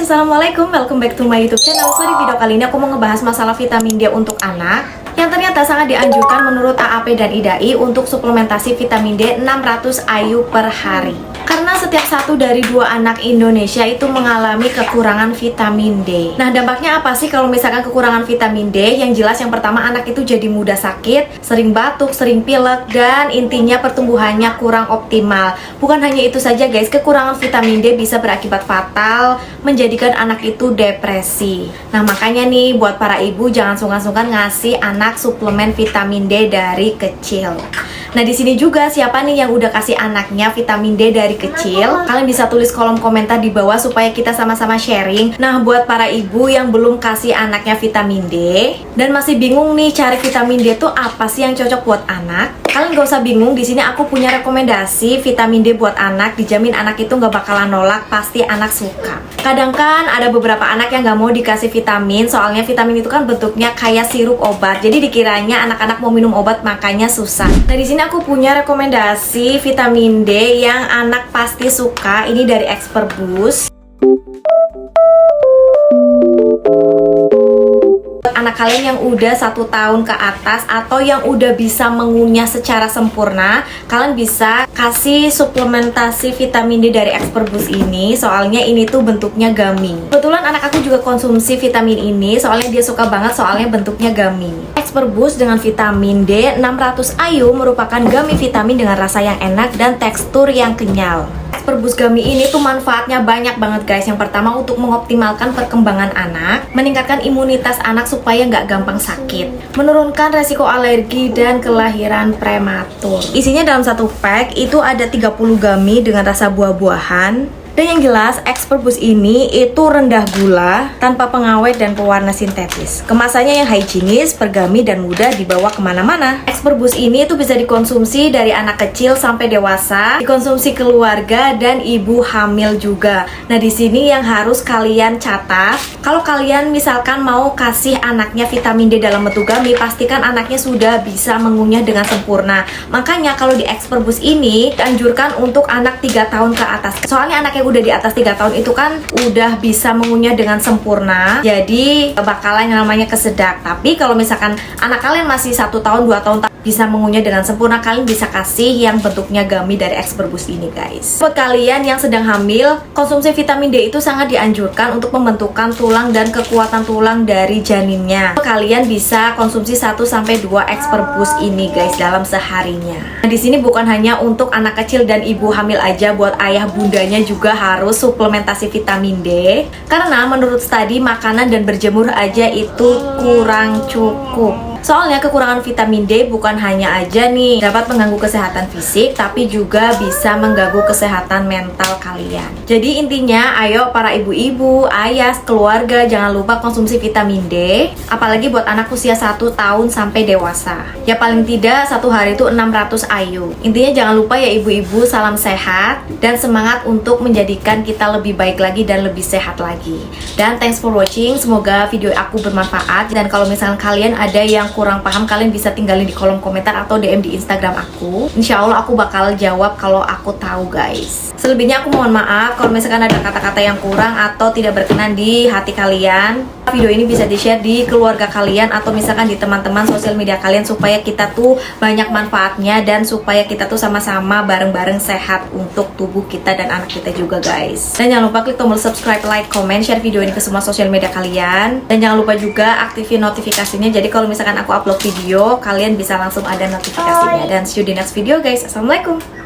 Assalamualaikum, welcome back to my YouTube channel. So di video kali ini aku mau ngebahas masalah vitamin D untuk anak yang ternyata sangat dianjurkan menurut AAP dan IDAI untuk suplementasi vitamin D 600 IU per hari. Karena setiap 1 dari 2 anak Indonesia itu mengalami kekurangan vitamin D. Nah, dampaknya apa sih kalau misalkan kekurangan vitamin D? Yang jelas yang pertama, anak itu jadi mudah sakit, sering batuk, sering pilek, dan intinya pertumbuhannya kurang optimal. Bukan hanya itu saja guys, kekurangan vitamin D bisa berakibat fatal, menjadikan anak itu depresi. Nah, makanya nih buat para ibu jangan sungkan-sungkan ngasih anak suplemen vitamin D dari kecil. Nah, di sini juga siapa nih yang udah kasih anaknya vitamin D dari kecil? Kalian bisa tulis kolom komentar di bawah supaya kita sama-sama sharing. Nah, buat para ibu yang belum kasih anaknya vitamin D dan masih bingung nih cari vitamin D itu apa sih yang cocok buat anak? Kalian gak usah bingung, di sini aku punya rekomendasi vitamin D buat anak. Dijamin anak itu gak bakalan nolak, pasti anak suka. Kadang kan ada beberapa anak yang gak mau dikasih vitamin, soalnya vitamin itu kan bentuknya kayak sirup obat. Jadi dikiranya anak-anak mau minum obat makanya susah. Nah, di sini aku punya rekomendasi vitamin D yang anak pasti suka. Ini dari Expert Boost. Anak kalian yang udah 1 tahun ke atas atau yang udah bisa mengunyah secara sempurna, kalian bisa kasih suplementasi vitamin D dari Expert Boost ini. Soalnya ini tuh bentuknya gummy. Kebetulan anak aku juga konsumsi vitamin ini, soalnya dia suka banget, soalnya bentuknya gummy. Expert Boost dengan vitamin D 600 IU merupakan gummy vitamin dengan rasa yang enak dan tekstur yang kenyal. Expert Boost Gummy ini tuh manfaatnya banyak banget guys. Yang pertama, untuk mengoptimalkan perkembangan anak, meningkatkan imunitas anak supaya nggak gampang sakit, menurunkan resiko alergi dan kelahiran prematur. Isinya dalam satu pack itu ada 30 gummy dengan rasa buah-buahan. Dan yang jelas, Expert Boost ini itu rendah gula, tanpa pengawet dan pewarna sintetis. Kemasannya yang higienis, pergami, dan mudah dibawa kemana-mana. Expert Boost ini itu bisa dikonsumsi dari anak kecil sampai dewasa, dikonsumsi keluarga dan ibu hamil juga. Nah, di sini yang harus kalian catat, kalau kalian misalkan mau kasih anaknya vitamin D dalam bentuk gummy, pastikan anaknya sudah bisa mengunyah dengan sempurna. Makanya kalau di Expert Boost ini dianjurkan untuk anak 3 tahun ke atas. Soalnya anak yang udah di atas 3 tahun itu kan udah bisa mengunyah dengan sempurna, jadi bakalan yang namanya kesedak. Tapi kalau misalkan anak kalian masih 1 tahun, 2 tahun bisa mengunyah dengan sempurna, kalian bisa kasih yang bentuknya gummy dari Expert Boost ini guys. Buat kalian yang sedang hamil, konsumsi vitamin D itu sangat dianjurkan untuk pembentukan tulang dan kekuatan tulang dari janinnya. Kalian bisa konsumsi 1-2 Expert Boost ini guys dalam seharinya. Nah, di sini bukan hanya untuk anak kecil dan ibu hamil aja, buat ayah bundanya juga harus suplementasi vitamin D. Karena menurut studi, makanan dan berjemur aja itu kurang cukup. Soalnya kekurangan vitamin D bukan hanya aja nih dapat mengganggu kesehatan fisik, tapi juga bisa mengganggu kesehatan mental kalian. Jadi intinya, ayo para ibu-ibu, ayah, keluarga, jangan lupa konsumsi vitamin D. Apalagi buat anak usia 1 tahun sampai dewasa. Ya paling tidak 1 hari itu 600 IU. Intinya jangan lupa ya ibu-ibu, salam sehat dan semangat untuk menjadikan kita lebih baik lagi dan lebih sehat lagi. Dan thanks for watching, semoga video aku bermanfaat. Dan kalau misalnya kalian ada yang kurang paham, kalian bisa tinggalin di kolom komentar atau DM di Instagram aku. Insya Allah aku bakal jawab kalau aku tahu guys. Selebihnya aku mohon maaf kalau misalkan ada kata-kata yang kurang atau tidak berkenan di hati kalian. Video ini bisa di-share di keluarga kalian atau misalkan di teman-teman sosial media kalian, supaya kita tuh banyak manfaatnya dan supaya kita tuh sama-sama bareng-bareng sehat untuk tubuh kita dan anak kita juga guys. Dan jangan lupa klik tombol subscribe, like, comment, share video ini ke semua sosial media kalian. Dan jangan lupa juga aktifin notifikasinya, jadi kalau misalkan aku upload video, kalian bisa langsung ada notifikasinya. Dan see you di next video guys. Assalamualaikum.